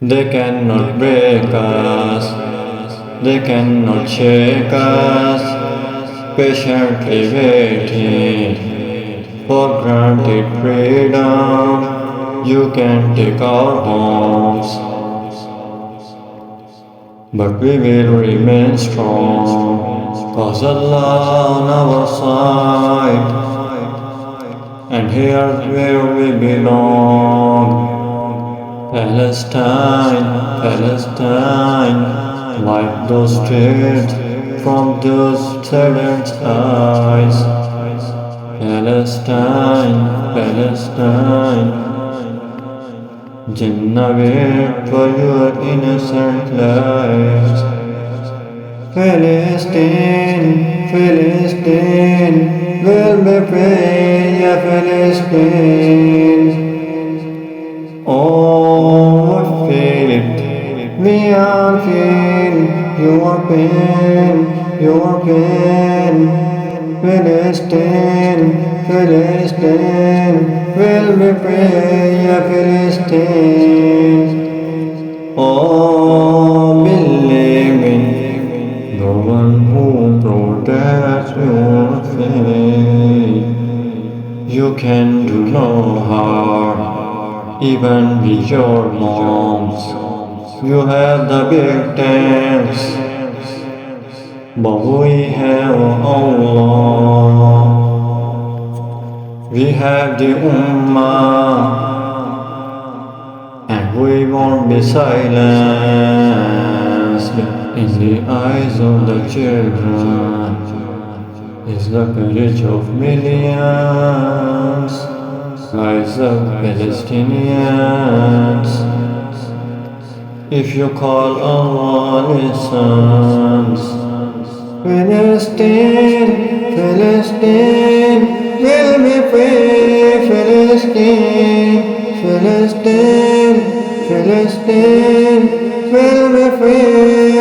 They cannot break us, they cannot shake us, patiently waiting for granted freedom. You can take our homes, but we will remain strong, 'cause Allah on our side, and here's where we belong. Palestine, Palestine, wipe those tears from those saddened eyes. Palestine, Palestine, Jannah wait for your innocent lives. Palestine, Palestine, will be free, yeah, Palestine. Oh, feel it, we are feeling your pain, your pain. Palestine, Palestine, will be free, yeah, Palestine. Oh, believe in the one who protects your faith. You can do no harm, even with your moms. You have the big tanks, but we have Allah. We have the Ummah, and we won't be silenced. In the eyes of the children is the courage of millions. Rise up, Palestinians. If you call Allah listens. Palestine, Palestine, will be free. Palestine, Palestine, Palestine, will be free.